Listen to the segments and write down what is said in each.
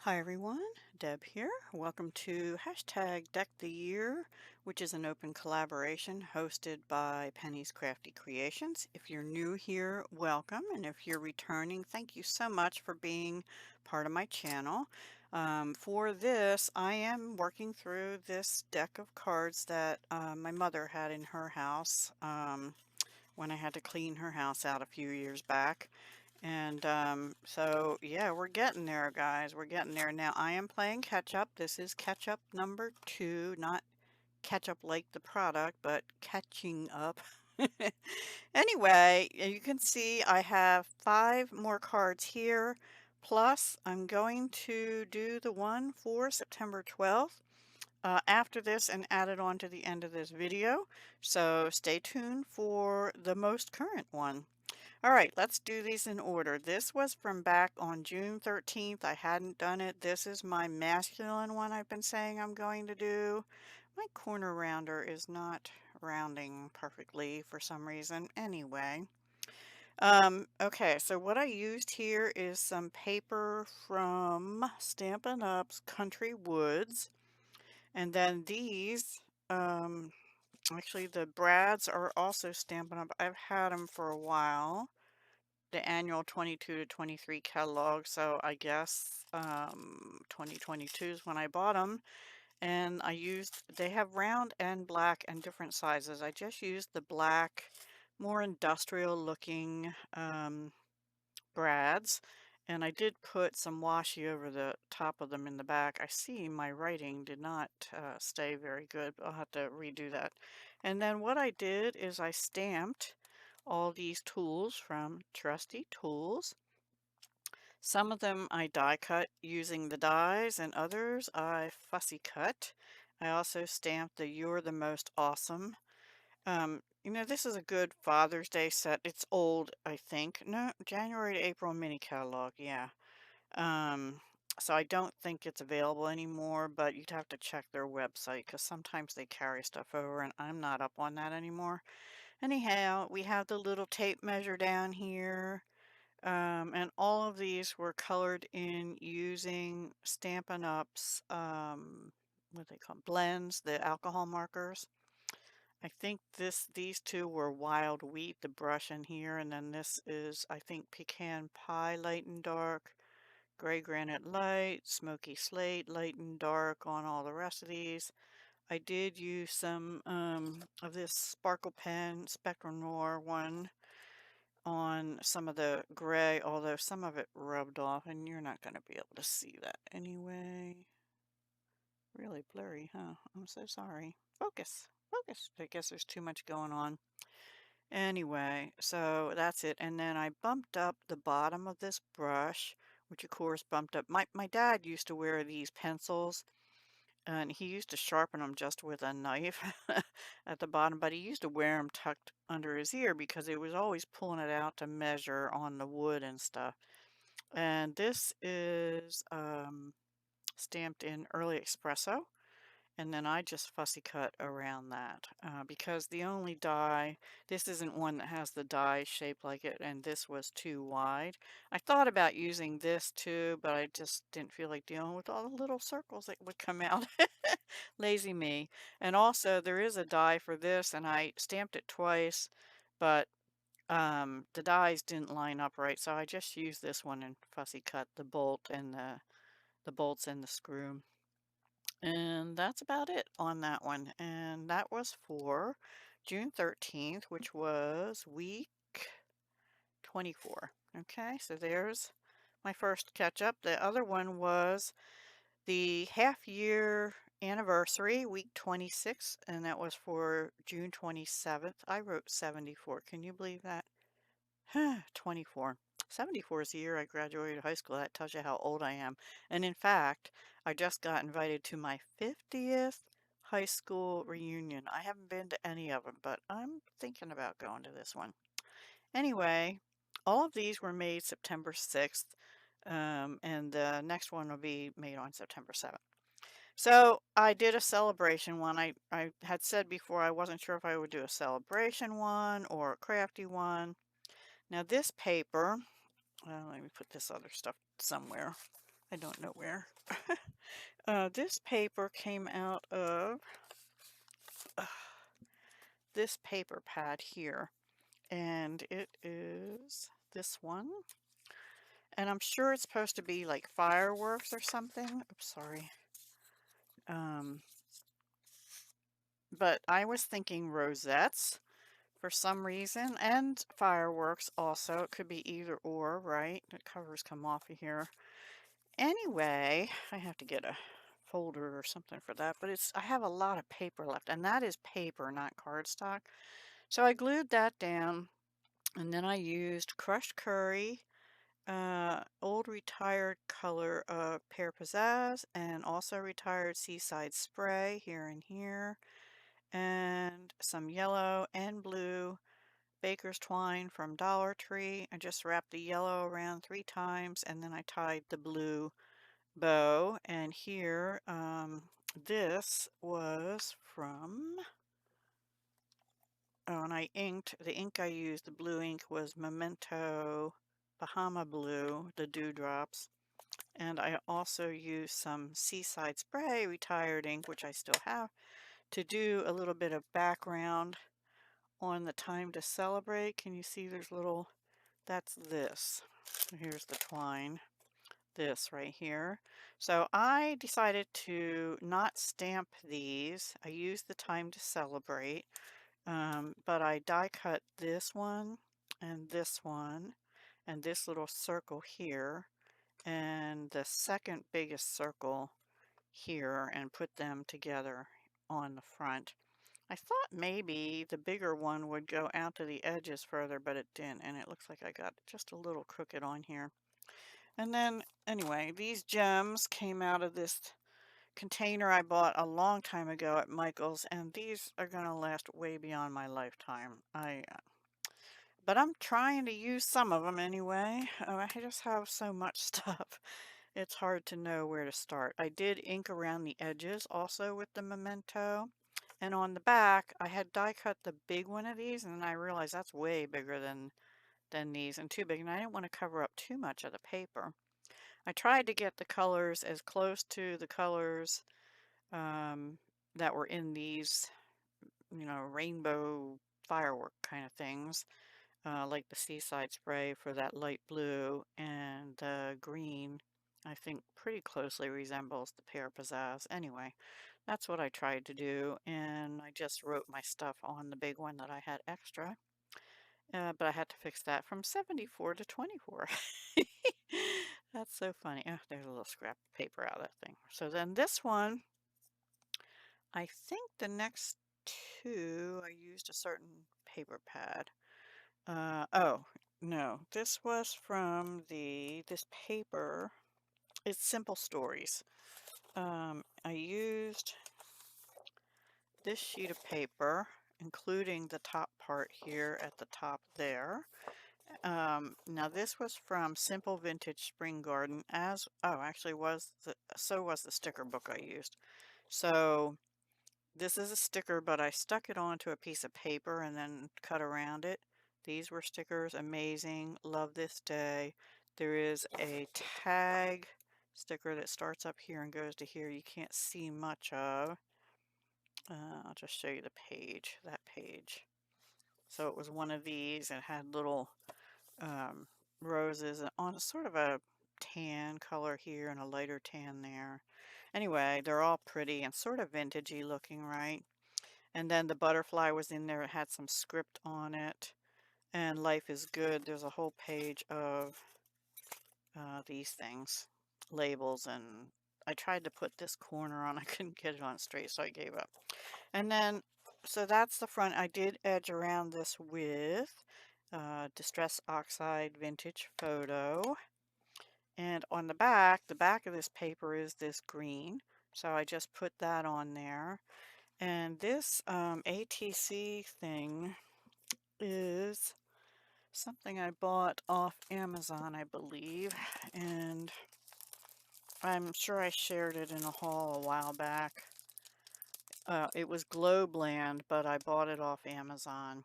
Hi everyone, Deb here. Welcome to hashtag Deck the Year, which is an open collaboration hosted by Penny's Crafty Creations. If you're new here, welcome, and if you're returning, thank you so much for being part of my channel. For this, I am working through this deck of cards that my mother had in her house when I had to clean her house out a few years back. And so, yeah, we're getting there, guys. We're getting there. Now, I am playing catch up. This is catch up number 2, not catch up like the product, but catching up. Anyway, you can see I have 5 more cards here. Plus, I'm going to do the one for September 12th after this and add it on to the end of this video. So stay tuned for the most current one. All right, let's do these in order. This was from back on June 13th. I hadn't done it. This is my masculine one I've been saying I'm going to do. My corner rounder is not rounding perfectly for some reason. Anyway, okay, so what I used here is some paper from Stampin' Up's Country Woods. And then these, actually the brads are also Stampin' Up. I've had them for a while. The annual 22 to 23 catalog, so I guess 2022 is when I bought them, and they have round and black and different sizes. I just used the black, more industrial looking brads, and I did put some washi over the top of them in the back. I see my writing did not stay very good. I'll have to redo that. And then what I did is I stamped all these tools from Trusty Tools. Some of them I die cut using the dies, and others I fussy cut. I also stamped the You're the Most Awesome. This is a good Father's Day set. It's old, I think. No, January to April mini catalog, yeah. Um, so I don't think it's available anymore, but you'd have to check their website because sometimes they carry stuff over and I'm not up on that anymore. Anyhow, we have the little tape measure down here. And all of these were colored in using Stampin' Up's, what they call 'em, blends, the alcohol markers. I think these two were Wild Wheat, the brush in here, and then this is, I think, Pecan Pie Light and Dark, Gray Granite Light, Smoky Slate Light and Dark on all the rest of these. I did use some of this Sparkle Pen Spectrum Noir one on some of the gray, although some of it rubbed off, and you're not going to be able to see that anyway. Really blurry, huh? I'm so sorry. Focus, focus. I guess there's too much going on. Anyway, so that's it. And then I bumped up the bottom of this brush, which of course bumped up. My dad used to wear these pencils, and he used to sharpen them just with a knife at the bottom, but he used to wear them tucked under his ear because he was always pulling it out to measure on the wood and stuff. And this is stamped in Early Espresso. And then I just fussy cut around that because the only die, this isn't one that has the die shaped like it, and this was too wide. I thought about using this too, but I just didn't feel like dealing with all the little circles that would come out. Lazy me. And also there is a die for this, and I stamped it twice, but the dies didn't line up right, so I just used this one and fussy cut the bolt and the bolts and the screw. And that's about it on that one. And that was for June 13th, which was week 24. Okay, so there's my first catch up. The other one was the half year anniversary, week 26, and that was for June 27th. I wrote 74. Can you believe that? 24. 74 is the year I graduated high school. That tells you how old I am. And in fact, I just got invited to my 50th high school reunion. I haven't been to any of them, but I'm thinking about going to this one. Anyway, all of these were made September 6th, and the next one will be made on September 7th. So I did a celebration one. I had said before I wasn't sure if I would do a celebration one or a crafty one. Now this paper, let me put this other stuff somewhere. I don't know where. This paper came out of this paper pad here, and it is this one. And I'm sure it's supposed to be like fireworks or something. Oops, sorry. Um, but I was thinking rosettes for some reason, and fireworks also. It could be either or, right? The covers come off of here. Anyway, I have to get a folder or something for that, but I have a lot of paper left, and that is paper, not cardstock. So I glued that down, and then I used crushed curry, old retired color of Pear Pizzazz, and also retired Seaside Spray here and here, and some yellow and blue baker's twine from Dollar Tree. I just wrapped the yellow around 3 times, and then I tied the blue bow. And here, this was from, oh, and I inked, the ink I used, the blue ink was Memento Bahama Blue, the dewdrops. And I also used some Seaside Spray retired ink, which I still have, to do a little bit of background on the time to celebrate. Can you see there's little, that's this. Here's the twine, this right here. So I decided to not stamp these. I used the time to celebrate, but I die cut this one and this one and this little circle here and the second biggest circle here and put them together on the front. I thought maybe the bigger one would go out to the edges further, but it didn't, and it looks like I got just a little crooked on here. And then, anyway, these gems came out of this container I bought a long time ago at Michael's, and these are going to last way beyond my lifetime. But I'm trying to use some of them anyway. I just have so much stuff. It's hard to know where to start. I did ink around the edges also with the Memento. And on the back, I had die cut the big one of these, and then I realized that's way bigger than these and too big, and I didn't want to cover up too much of the paper. I tried to get the colors as close to the colors that were in these, rainbow firework kind of things, like the Seaside Spray for that light blue, and the green, I think, pretty closely resembles the Pear Pizzazz. Anyway, that's what I tried to do, and I just wrote my stuff on the big one that I had extra. But I had to fix that from 74 to 24. That's so funny. Oh, there's a little scrap of paper out of that thing. So then this one, I think the next two, I used a certain paper pad. Oh, no, this was from this paper. It's Simple Stories. I used this sheet of paper, including the top part here at the top there. Now this was from Simple Vintage Spring Garden, actually so was the sticker book I used. So this is a sticker, but I stuck it onto a piece of paper and then cut around it. These were stickers, amazing, love this day. There is a tag sticker that starts up here and goes to here. You can't see much of. I'll just show you the page, that page. So it was one of these and had little roses on a sort of a tan color here and a lighter tan there. Anyway, they're all pretty and sort of vintagey looking, right? And then the butterfly was in there. It had some script on it. And Life is Good. There's a whole page of these things, labels, and I tried to put this corner on. I couldn't get it on straight, so I gave up. And then, so that's the front. I did edge around this with Distress Oxide Vintage Photo. And on the back of this paper is this green. So I just put that on there. And this ATC thing is something I bought off Amazon, I believe. And I'm sure I shared it in a haul a while back. It was Globeland, but I bought it off Amazon.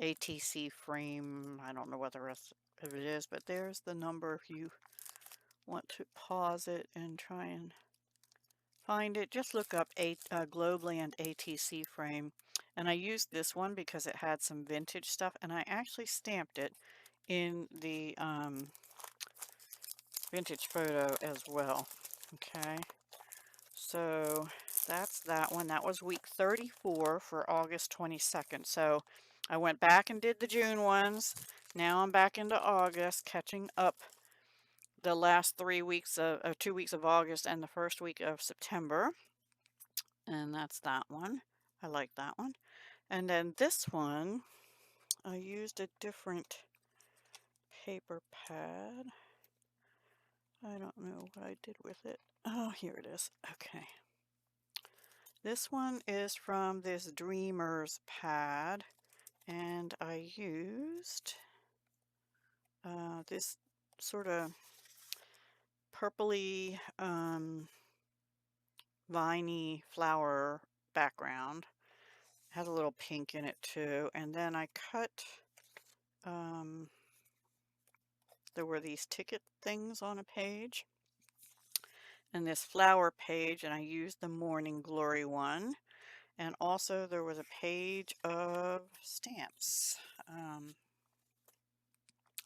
ATC frame, I don't know what the rest of it is, but there's the number if you want to pause it and try and find it, just look up Globeland ATC frame. And I used this one because it had some vintage stuff, and I actually stamped it in the vintage photo as well. Okay, so that's that one. That was week 34 for August 22nd. So I went back and did the June ones. Now I'm back into August, catching up the last 3 weeks of 2 weeks of August and the first week of September. And that's that one. I like that one. And then this one, I used a different paper pad. I don't know what I did with it. Oh, here it is. Okay. This one is from this Dreamers pad, and I used this sort of purpley, viney flower background. Has a little pink in it too. And then I cut, there were these ticket things on a page, and this flower page, and I used the Morning Glory one. And also there was a page of stamps,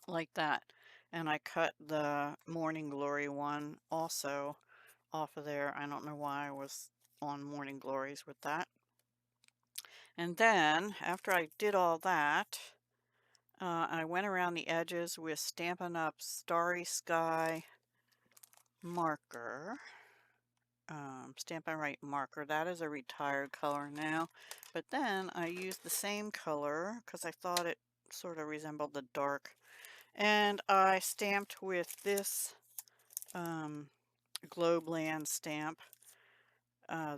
like that. And I cut the Morning Glory one also off of there. I don't know why I was on Morning Glories with that. And then after I did all that, I went around the edges with Stampin' Up! Starry Sky marker. Stampin' Right marker. That is a retired color now. But then I used the same color because I thought it sort of resembled the dark. And I stamped with this Globeland stamp.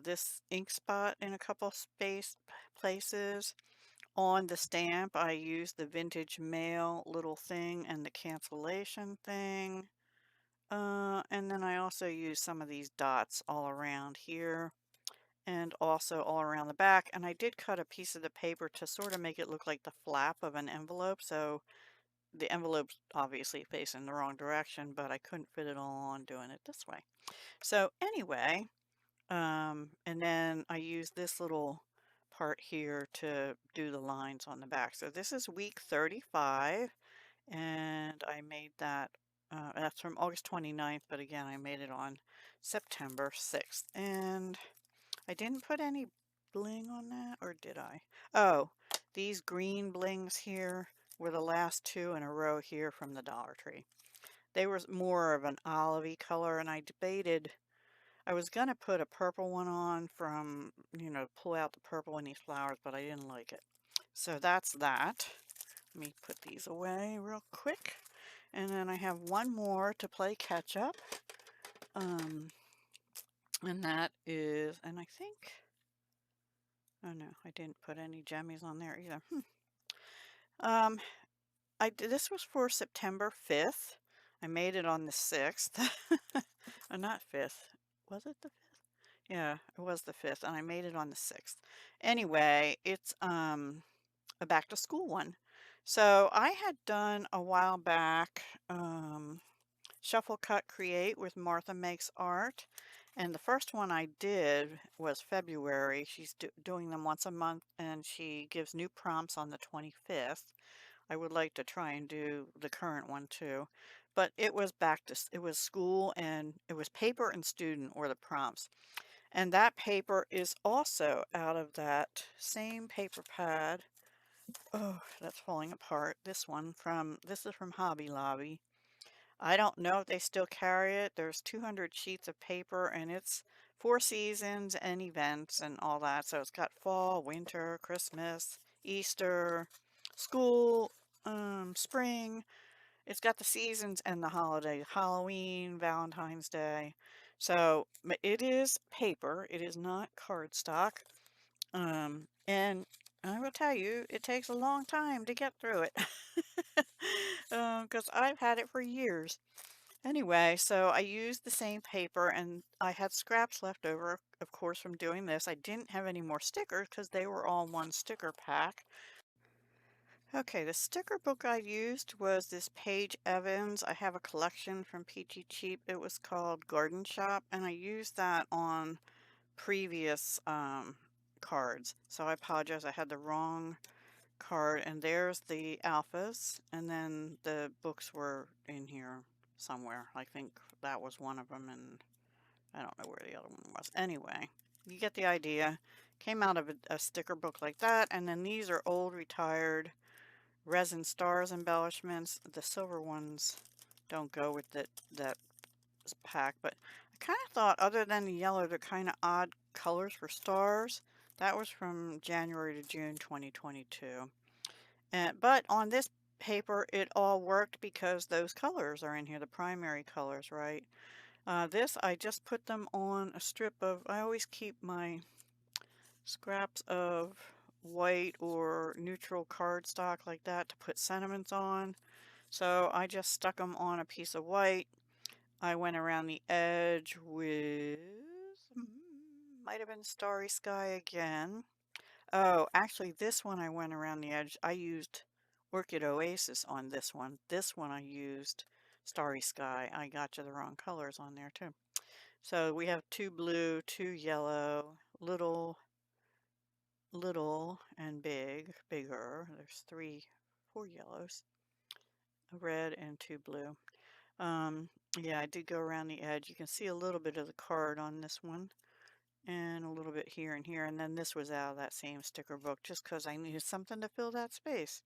This ink spot in a couple places. On the stamp, I used the vintage mail little thing and the cancellation thing. And then I also used some of these dots all around here and also all around the back. And I did cut a piece of the paper to sort of make it look like the flap of an envelope. So the envelope's obviously facing the wrong direction, but I couldn't fit it all on doing it this way. So anyway, and then I used this little part here to do the lines on the back. So this is week 35, and I made that, that's from August 29th, but again, I made it on September 6th. And I didn't put any bling on that, or did I? Oh, these green blings here were the last two in a row here from the Dollar Tree. They were more of an olivey color, and I debated, I was going to put a purple one on from, pull out the purple in these flowers, but I didn't like it. So that's that. Let me put these away real quick. And then I have one more to play catch up. And that is, and I think, oh no, I didn't put any jammies on there either. Um, this was for September 5th. I made it on the 6th. Not 5th. Was it the 5th? Yeah, it was the 5th, and I made it on the 6th. Anyway, it's a back to school one. So I had done a while back Shuffle Cut Create with Martha Makes Art. And the first one I did was February. She's doing them once a month, and she gives new prompts on the 25th. I would like to try and do the current one too. But it was it was school, and it was paper and student were the prompts. And that paper is also out of that same paper pad. Oh, that's falling apart. This is from Hobby Lobby. I don't know if they still carry it. There's 200 sheets of paper, and it's 4 seasons and events and all that. So it's got fall, winter, Christmas, Easter, school, spring. It's got the seasons and the holidays, Halloween, Valentine's Day. So it is paper. It is not cardstock. And I will tell you, it takes a long time to get through it. Because I've had it for years. Anyway, so I used the same paper, and I had scraps left over, of course, from doing this. I didn't have any more stickers because they were all one sticker pack. Okay, the sticker book I used was this Paige Evans. I have a collection from Peachy Cheap. It was called Garden Shop, and I used that on previous cards. So I apologize, I had the wrong card, and there's the alphas, and then the books were in here somewhere. I think that was one of them, and I don't know where the other one was. Anyway, you get the idea. Came out of a sticker book like that, and then these are old retired resin stars embellishments. The silver ones don't go with that pack, but I kind of thought other than the yellow, they're kind of odd colors for stars. That was from January to June 2022. But on this paper, it all worked because those colors are in here, the primary colors, right? This, I just put them on a strip of, I always keep my scraps of white or neutral cardstock like that to put sentiments on. So I just stuck them on a piece of white. I went around the edge with, might have been Starry Sky again. Oh, actually this one I went around the edge. I used Orchid Oasis on this one. This one I used Starry Sky. I got you the wrong colors on there too. So we have two blue, two yellow, little, and big, bigger. There's four yellows, a red and two blue. Um, yeah, I did go around the edge. You can see a little bit of the card on this one and a little bit here and here. And then this was out of that same sticker book just because I needed something to fill that space.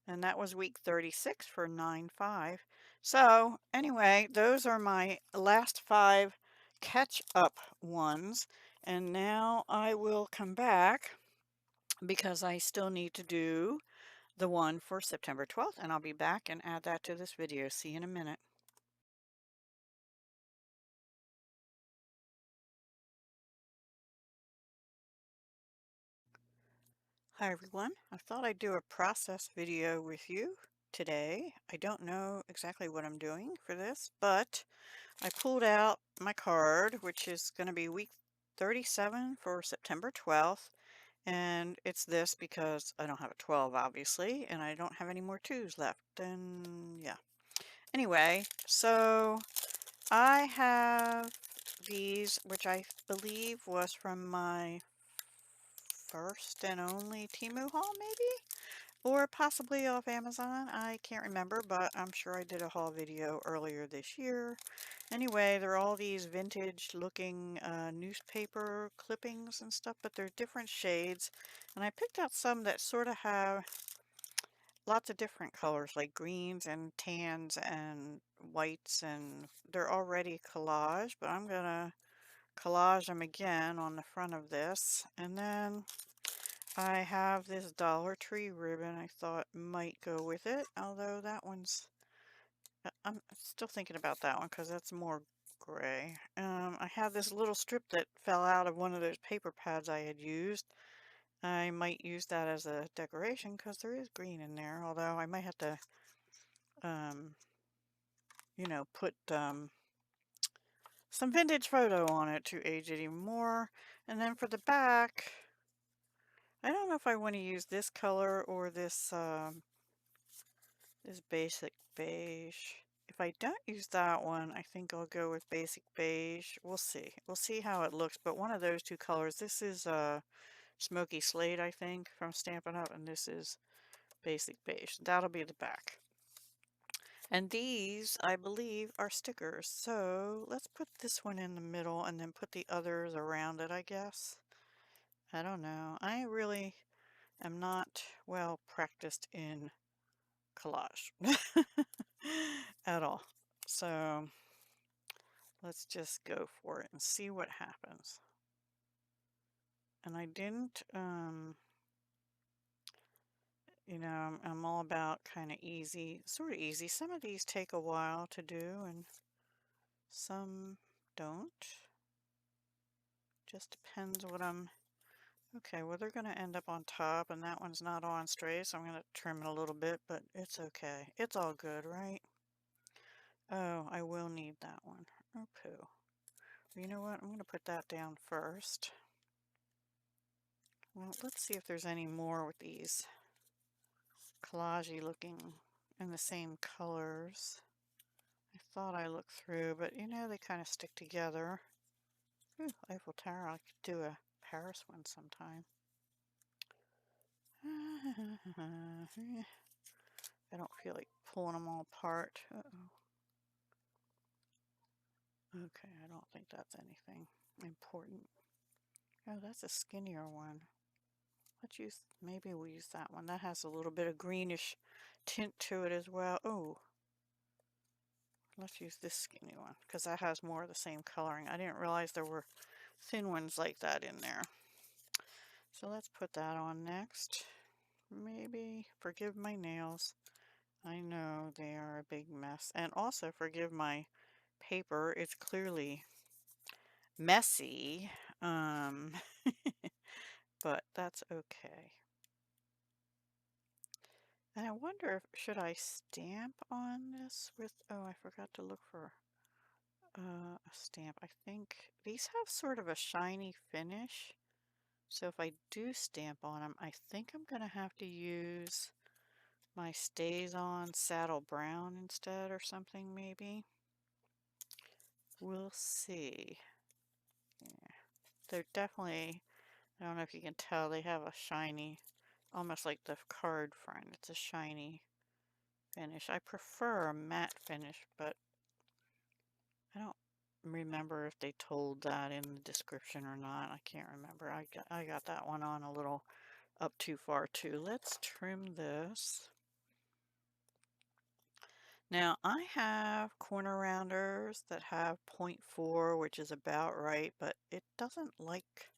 And that was week 36 for 9/5. So anyway, those are my last 5 catch-up ones. And now I will come back because I still need to do the one for September 12th. And I'll be back and add that to this video. See you in a minute. Hi everyone. I thought I'd do a process video with you today. I don't know exactly what I'm doing for this, but I pulled out my card, which is going to be week 37 for September 12th. And it's this because I don't have a 12, obviously, and I don't have any more 2s left. And yeah. Anyway, so I have these, which I believe was from my first and only Temu haul, maybe? Or possibly off Amazon. I can't remember, but I'm sure I did a haul video earlier this year. Anyway, they're all these vintage looking newspaper clippings and stuff, but they're different shades. And I picked out some that sort of have lots of different colors, like greens and tans and whites, and they're already collage, but I'm gonna collage them again on the front of this. And then I have this Dollar Tree ribbon I thought might go with it, although that one's, I'm still thinking about that one because that's more gray. I have this little strip that fell out of one of those paper pads I had used. I might use that as a decoration because there is green in there, although I might have to, um, put some vintage photo on it to age it even more. And then for the back, I don't know if I want to use this color or this basic beige. If I don't use that one, I think I'll go with basic beige. We'll see. We'll see how it looks. But one of those two colors, this is Smoky Slate, I think, from Stampin' Up, and this is basic beige. That'll be the back. And these, I believe, are stickers. So let's put this one in the middle and then put the others around it, I guess. I don't know. I really am not well practiced in collage at all. So let's just go for it and see what happens. And I didn't, I'm all about kind of easy, sort of easy. Some of these take a while to do and some don't. Just depends what I'm, okay, well they're going to end up on top and that one's not on straight, so I'm going to trim it a little bit, but it's okay. It's all good, right? Oh, I will need that one. Oh, poo. You know what? I'm going to put that down first. Well, let's see if there's any more with these. collage-y looking in the same colors. I thought I looked through, but you know, they kind of stick together. Ooh, Eiffel Tower. I could do a Paris one sometime. I don't feel like pulling them all apart. Uh-oh. Okay, I don't think that's anything important. Oh, that's a skinnier one. Let's use, maybe we'll use that one. That has a little bit of greenish tint to it as well. Oh, let's use this skinny one because that has more of the same coloring. I didn't realize there were thin ones like that in there. So let's put that on next. Maybe forgive my nails. I know they are a big mess. And also forgive my paper. It's clearly messy. But that's okay. And I wonder if, should I stamp on this with, oh, I forgot to look for a stamp. I think these have sort of a shiny finish. So if I do stamp on them, I think I'm going to have to use my Stays On Saddle Brown instead or something maybe. We'll see. Yeah. They're definitely, I don't know if you can tell, they have a shiny, almost like the card front. It's a shiny finish. I prefer a matte finish, but I don't remember if they told that in the description or not. I can't remember. I got that one on a little up too far too. Let's trim this. Now I have corner rounders that have 0.4, which is about right, but it doesn't like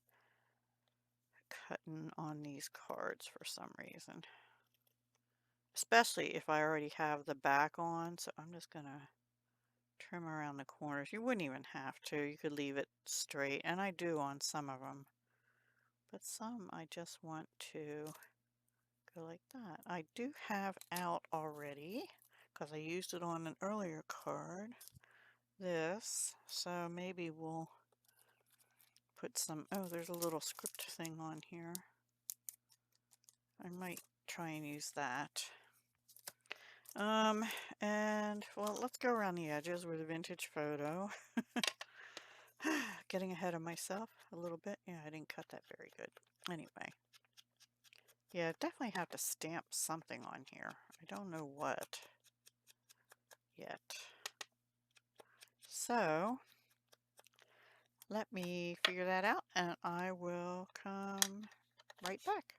cutting on these cards for some reason. Especially if I already have the back on, so I'm just gonna trim around the corners. You wouldn't even have to. You could leave it straight, and I do on some of them. But some I just want to go like that. I do have out already, because I used it on an earlier card, this. So maybe we'll put some, oh, there's a little script thing on here. I might try and use that. And well, let's go around the edges with a vintage photo. Getting ahead of myself a little bit. Yeah, I didn't cut that very good. Anyway. Yeah, definitely have to stamp something on here. I don't know what yet. So, let me figure that out and I will come right back.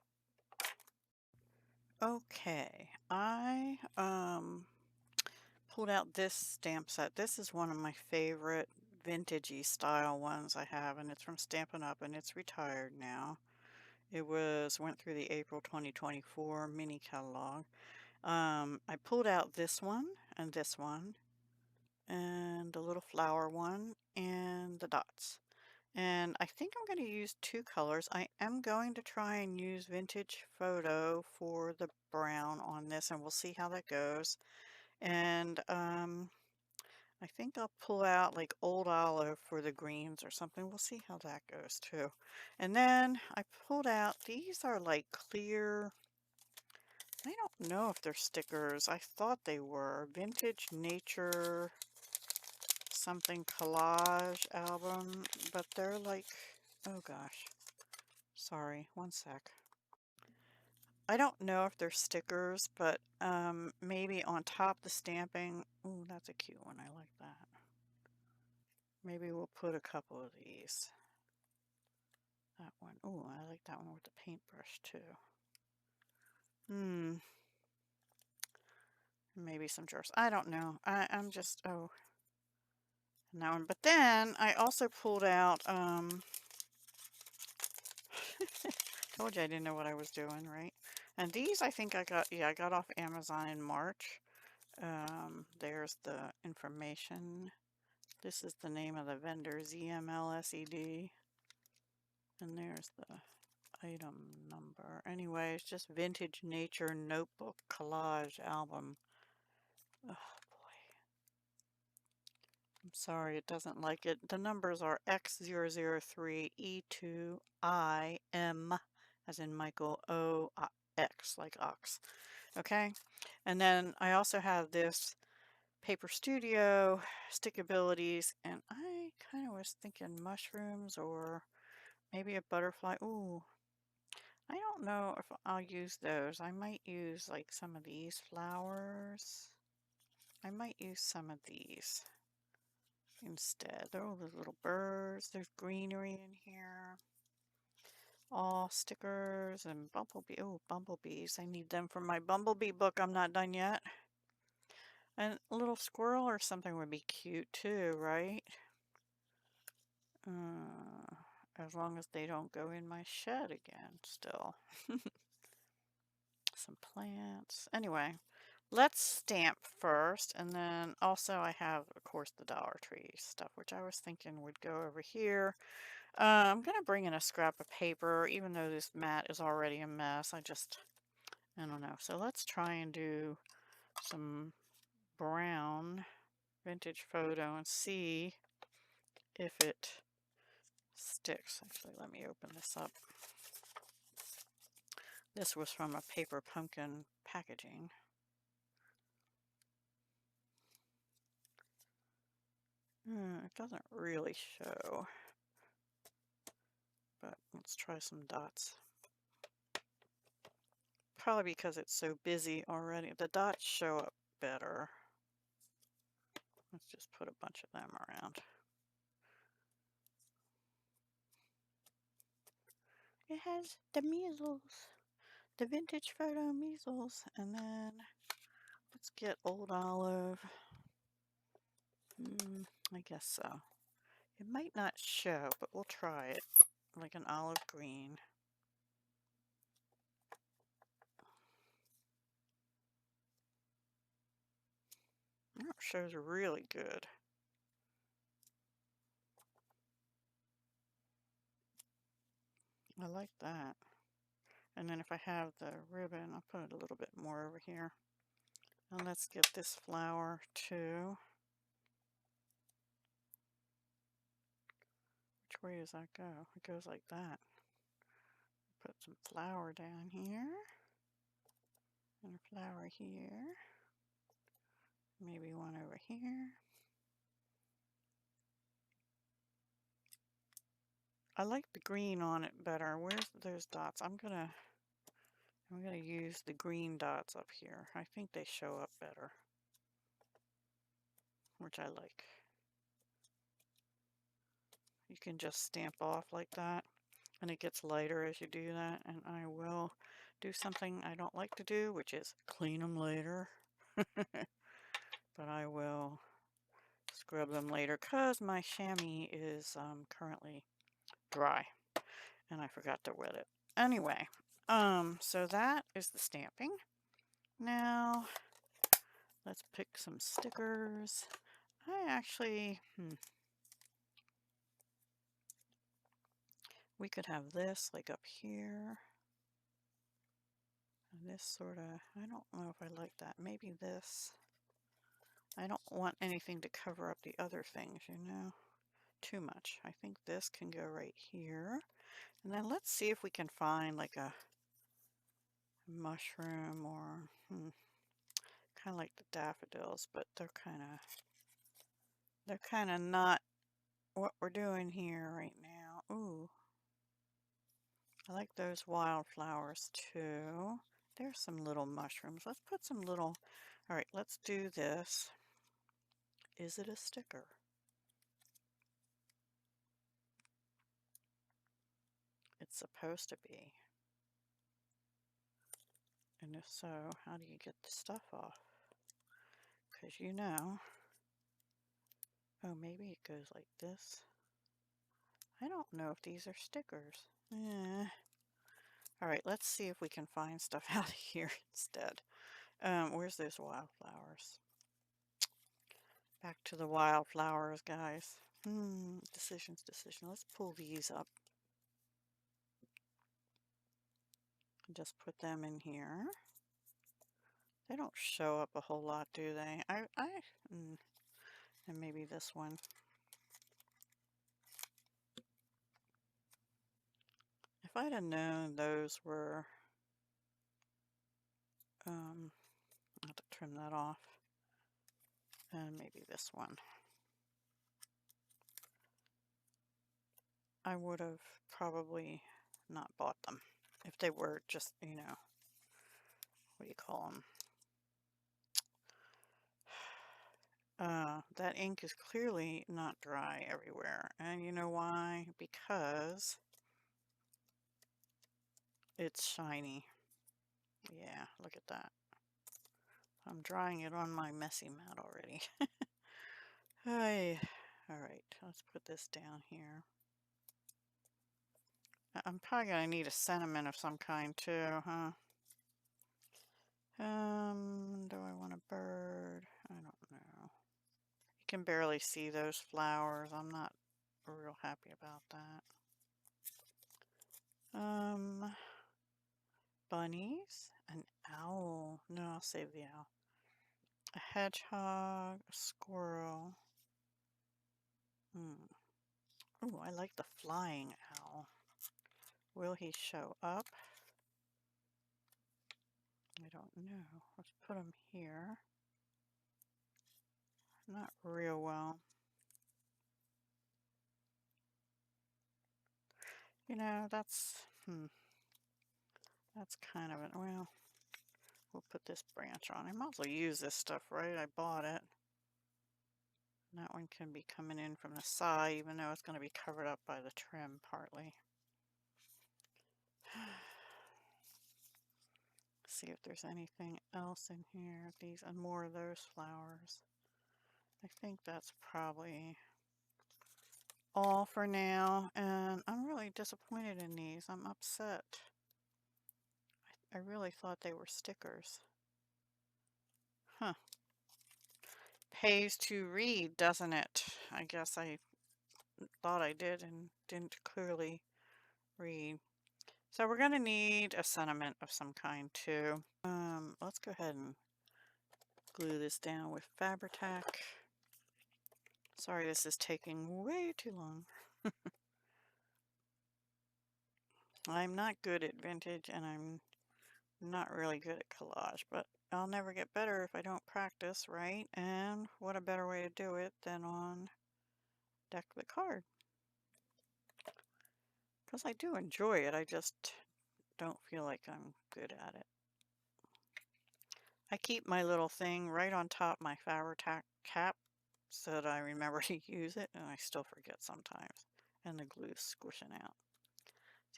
Okay, I pulled out this stamp set. This is one of my favorite vintagey style ones I have, and it's from Stampin' Up, and it's retired now. It went through the April 2024 mini catalog. I pulled out this one and this one and the little flower one and the dots. And I think I'm going to use two colors. I am going to try and use Vintage Photo for the brown on this, and we'll see how that goes. And I think I'll pull out like Old Olive for the greens or something. We'll see how that goes too. And then I pulled out, these are like clear, I don't know if they're stickers. I thought they were. Vintage Nature something collage album, but they're like, oh gosh. Sorry, one sec. I don't know if they're stickers, but maybe on top the stamping. Ooh, that's a cute one. I like that. Maybe we'll put a couple of these. That one. Ooh, I like that one with the paintbrush too. Maybe some drawers. I don't know. I'm just, oh. And that one. But then I also pulled out, told you I didn't know what I was doing, right? And these I think I got, yeah, I got off Amazon in March. There's the information. This is the name of the vendor, ZMLSED. And there's the item number. Anyway, it's just Vintage Nature Notebook Collage Album. Oh boy. I'm sorry it doesn't like it. The numbers are X003E2IM, as in Michael, OX, like ox. Okay. And then I also have this Paper Studio Stickabilities, and I kind of was thinking mushrooms or maybe a butterfly. Ooh, I don't know if I'll use those. I might use like some of these flowers. I might use some of these instead. There are all those little birds. There's greenery in here. All stickers and bumblebee. Oh, bumblebees. I need them for my bumblebee book. I'm not done yet. And a little squirrel or something would be cute too, right? Uh, as long as they don't go in my shed again still. Some plants. Anyway, let's stamp first, and then also I have, of course, the Dollar Tree stuff, which I was thinking would go over here. I'm going to bring in a scrap of paper, even though this mat is already a mess. I don't know. So let's try and do some brown vintage photo and see if it sticks. Actually, let me open this up. This was from a paper pumpkin packaging. It doesn't really show, but let's try some dots. Probably because it's so busy already. The dots show up better. Let's just put a bunch of them around. It has the measles, the vintage photo measles, and then let's get Old Olive. I guess so. It might not show, but we'll try it. Like an olive green. Oh, it shows really good. I like that. And then if I have the ribbon, I'll put a little bit more over here. And let's get this flower too. Which way does that go? It goes like that. Put some flower down here. And a flower here. Maybe one over here. I like the green on it better. Where's those dots? I'm gonna use the green dots up here. I think they show up better, which I like. You can just stamp off like that, and it gets lighter as you do that. And I will do something I don't like to do, which is clean them later. But I will scrub them later because my chamois is currently dry, and I forgot to wet it. Anyway, so that is the stamping. Now, let's pick some stickers. I actually, we could have this like up here. And this sort of, I don't know if I like that. Maybe this. I don't want anything to cover up the other things, you know, too much. I think this can go right here. And then let's see if we can find like a mushroom or kind of like the daffodils, but they're kind of not what we're doing here right now. Ooh, I like those wildflowers too. There's some little mushrooms. Let's put some little, all right, let's do this. Is it a sticker? It's supposed to be. And if so, how do you get the stuff off? Because you know, oh, maybe it goes like this. I don't know if these are stickers. All right, let's see if we can find stuff out of here instead. Where's those wildflowers? Back to the wildflowers, guys. Decisions. Let's pull these up. And just put them in here. They don't show up a whole lot, do they? And maybe this one. If I'd have known those were I'll have to trim that off. And maybe this one. I would have probably not bought them if they were just, you know, what do you call them? That ink is clearly not dry everywhere. And you know why? Because it's shiny. Yeah, look at that. I'm drying it on my messy mat already. Hey, all right, let's put this down here. I'm probably gonna need a sentiment of some kind too, huh? Do I want a bird? I don't know. You can barely see those flowers. I'm not real happy about that. Bunnies, an owl. No, I'll save the owl. A hedgehog, a squirrel. Oh, I like the flying owl. Will he show up? I don't know. Let's put him here. Not real well. You know, that's kind of an, well, we'll put this branch on. I might as well use this stuff, right? I bought it. And that one can be coming in from the side, even though it's going to be covered up by the trim partly. See if there's anything else in here. These and more of those flowers. I think that's probably all for now, and I'm really disappointed in these. I'm upset. I really thought they were stickers. Huh. Pays to read, doesn't it? I guess I thought I did and didn't clearly read. So we're going to need a sentiment of some kind too. Let's go ahead and glue this down with Fabri-Tac. Sorry, this is taking way too long. I'm not good at vintage and I'm not really good at collage, but I'll never get better if I don't practice, right? And what a better way to do it than on deck the card. Because I do enjoy it, I just don't feel like I'm good at it. I keep my little thing right on top my Fabri-Tac cap so that I remember to use it, and I still forget sometimes. And the glue is squishing out.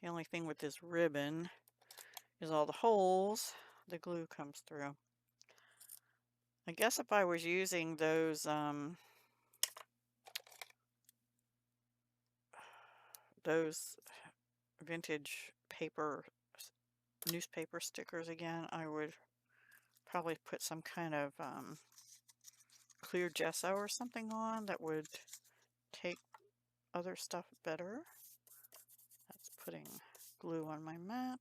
The only thing with this ribbon is all the holes the glue comes through. I guess if I was using those vintage paper newspaper stickers again, I would probably put some kind of clear gesso or something on that would take other stuff better. That's putting glue on my mat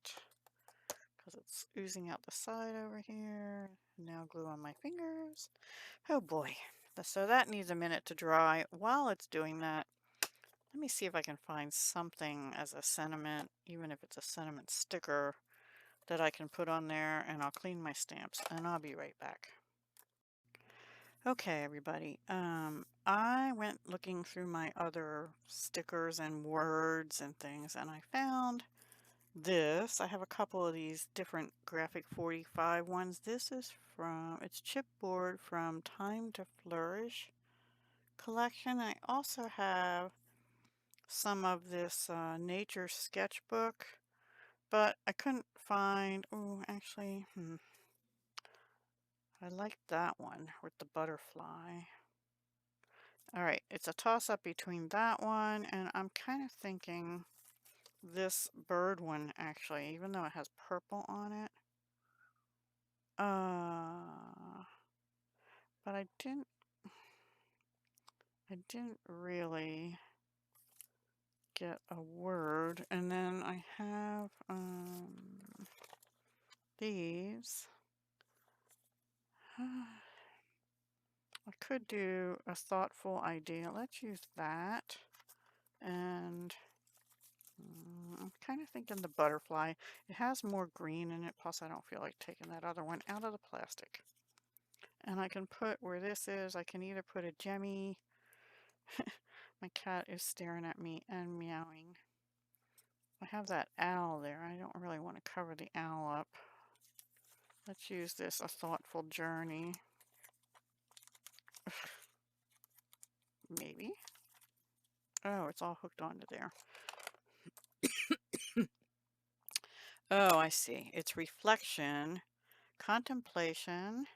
because it's oozing out the side over here. Now glue on my fingers. Oh boy. So that needs a minute to dry. While it's doing that, let me see if I can find something as a sentiment, even if it's a sentiment sticker, that I can put on there, and I'll clean my stamps, and I'll be right back. Okay, everybody. I went looking through my other stickers and words and things, and I found this. I have a couple of these different Graphic 45 ones. This is from, it's chipboard from Time to Flourish collection. I also have some of this nature sketchbook, but I couldn't find, oh, actually, I like that one with the butterfly. All right, it's a toss-up between that one, and I'm kind of thinking this bird one, actually, even though it has purple on it. But I didn't really get a word. And then I have these. I could do a thoughtful idea. Let's use that. And I'm kind of thinking the butterfly. It has more green in it, plus I don't feel like taking that other one out of the plastic. And I can put where this is, I can either put a gemmy. My cat is staring at me and meowing. I have that owl there. I don't really want to cover the owl up. Let's use this, A Thoughtful Journey. Maybe. Oh, it's all hooked onto there. Oh, I see. It's reflection, contemplation.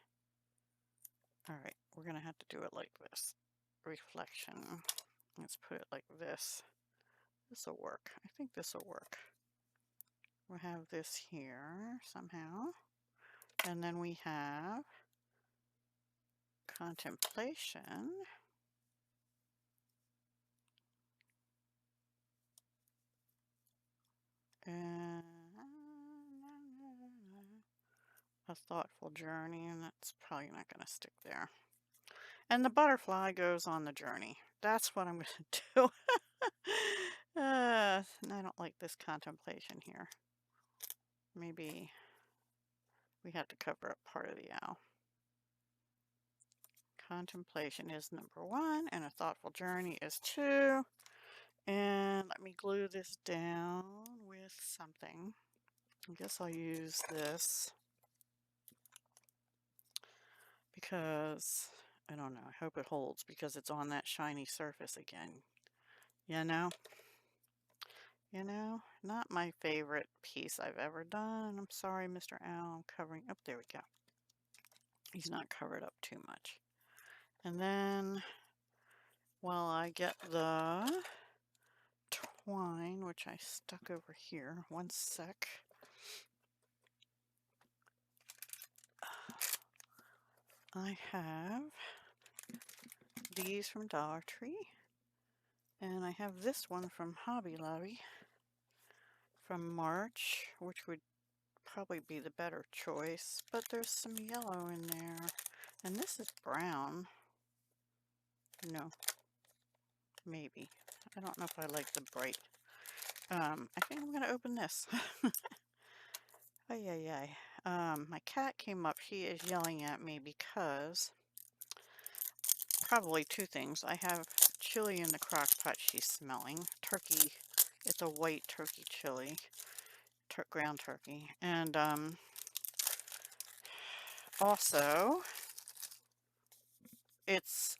All right, we're going to have to do it like this. Reflection. Let's put it like this. This will work. I think this will work. We'll have this here somehow. And then we have contemplation. And A Thoughtful Journey, and that's probably not going to stick there. And the butterfly goes on the journey. That's what I'm going to do. And I don't like this contemplation here. Maybe we have to cover up part of the owl. Contemplation is number 1, and A Thoughtful Journey is 2. And let me glue this down with something. I guess I'll use this because, I don't know, I hope it holds because it's on that shiny surface again. You know? You know, not my favorite piece I've ever done. I'm sorry, Mr. Owl. I'm covering up. There we go. He's not covered up too much. And then, while I get the twine, which I stuck over here, one sec. I have these from Dollar Tree. And I have this one from Hobby Lobby from March, which would probably be the better choice. But there's some yellow in there. And this is brown. No. Maybe. I don't know if I like the bright. I think I'm going to open this. Ay, ay, ay. My cat came up. She is yelling at me because probably 2 things. I have chili in the crock pot she's smelling. Turkey. It's a white turkey chili. Ground turkey. And also, it's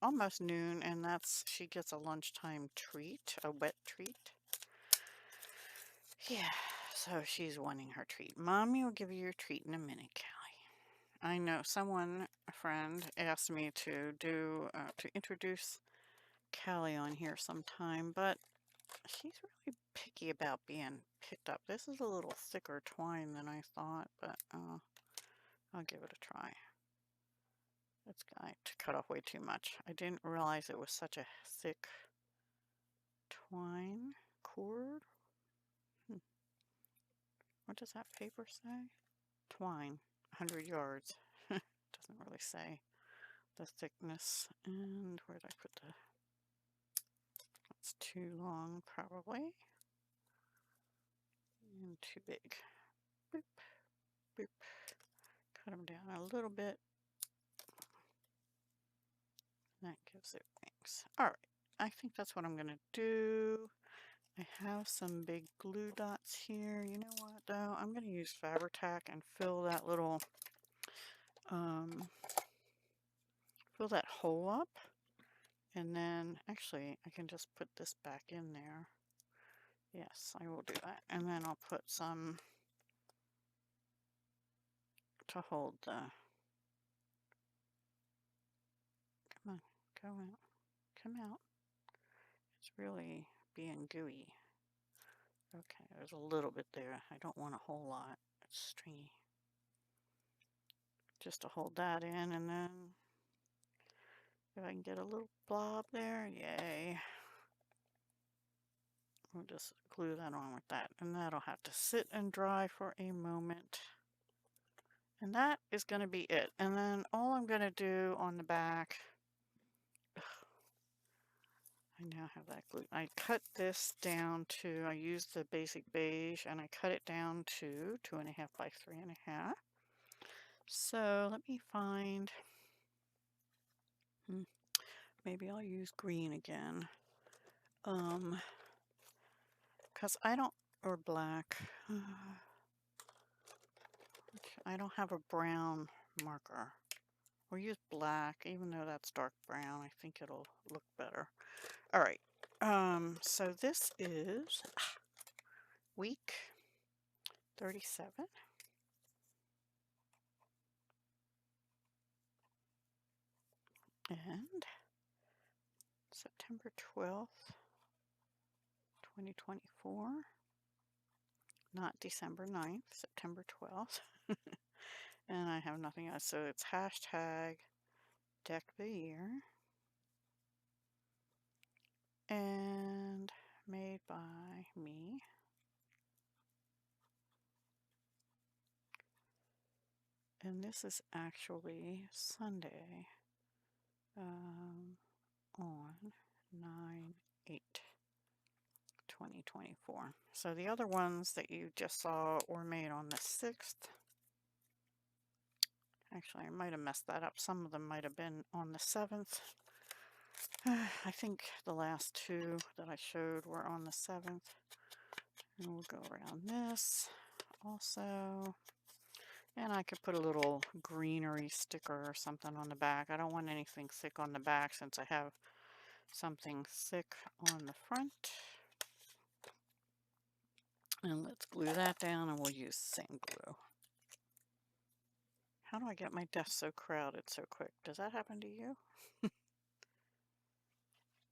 almost noon, and she gets a lunchtime treat, a wet treat. Yeah, so she's wanting her treat. Mommy will give you your treat in a minute, Callie. I know a friend, asked me to introduce Callie on here sometime, but she's really picky about being picked up. This is a little thicker twine than I thought, but I'll give it a try. It's going to cut off way too much. I didn't realize it was such a thick twine cord. What does that paper say? Twine, 100 yards. Doesn't really say the thickness. And where did I put that's too long probably. And too big. Boop, boop. Cut them down a little bit. That gives it wings. Alright, I think that's what I'm going to do. I have some big glue dots here. You know what though? I'm going to use Fabri-Tac and fill that little, fill that hole up. And then, actually, I can just put this back in there. Yes, I will do that. And then I'll put some to hold the, come on, go out, come out. It's really being gooey. Okay, there's a little bit there. I don't want a whole lot. It's stringy. Just to hold that in, and then if I can get a little blob there, yay. We'll just glue that on with that, and that'll have to sit and dry for a moment. And that is going to be it. And then all I'm going to do on the back, I now have that glue. I cut this down to, I used the basic beige and I cut it down to 2.5 by 3.5. So let me find, maybe I'll use green again. Because I don't, or black. I don't have a brown marker. We'll use black, even though that's dark brown. I think it'll look better. All right. So this is week 37. And September 12th, 2024. Not December 9th, September 12th. And I have nothing else. So it's hashtag deck the year. And made by me. And this is actually Sunday on 9/8/2024. So the other ones that you just saw were made on the 6th. Actually, I might have messed that up. Some of them might have been on the 7th. I think the last two that I showed were on the 7th. And we'll go around this also. And I could put a little greenery sticker or something on the back. I don't want anything thick on the back since I have something thick on the front. And let's glue that down and we'll use the same glue. How do I get my desk so crowded so quick? Does that happen to you?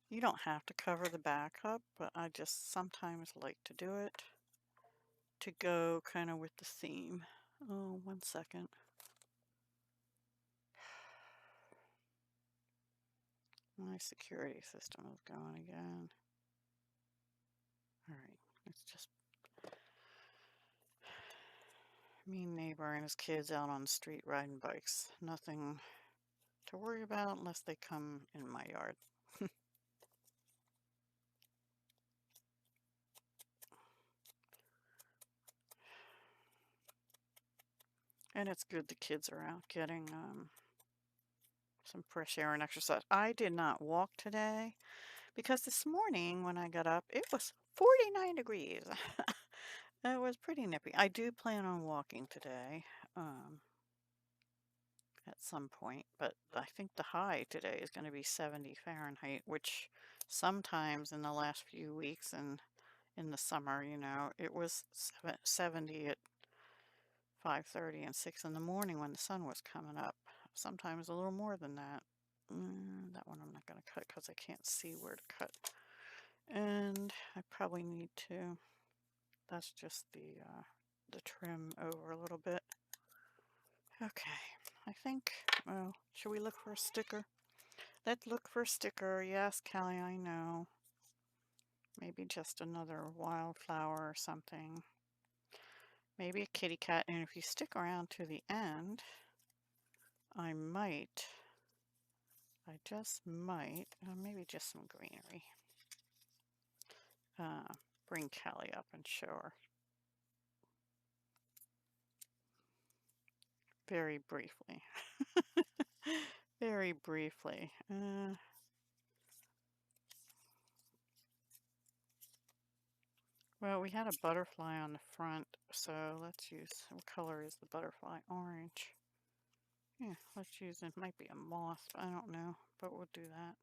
You don't have to cover the back up, but I just sometimes like to do it to go kind of with the theme. Oh, 1 second. My security system is going again. All right, let's just mean neighbor and his kids out on the street riding bikes. Nothing to worry about unless they come in my yard. And it's good the kids are out getting some fresh air and exercise. I did not walk today because this morning when I got up, it was 49 degrees. It was pretty nippy. I do plan on walking today at some point, but I think the high today is going to be 70 Fahrenheit, which sometimes in the last few weeks and in the summer, you know, it was 70 at 5:30 and 6 in the morning when the sun was coming up. Sometimes a little more than that. That one I'm not going to cut because I can't see where to cut. And I probably need to, that's just the trim over a little bit. Okay, I think, well, should we look for a sticker? Let's look for a sticker. Yes, Callie, I know. Maybe just another wildflower or something. Maybe a kitty cat. And if you stick around to the end, I just might, maybe just some greenery. Bring Callie up and show her. Very briefly. Very briefly. Well, we had a butterfly on the front, so let's use, what color is the butterfly? Orange. Yeah, let's use, it might be a moth, I don't know, but we'll do that.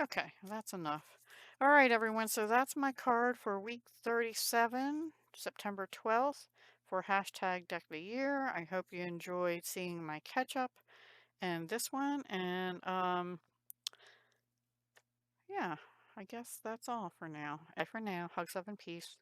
Okay, that's enough. All right, everyone, so that's my card for week 37, September 12th, for hashtag Deck of the Year. I hope you enjoyed seeing my catch-up and this one, and yeah, I guess that's all for now. For now, hugs, love, and peace.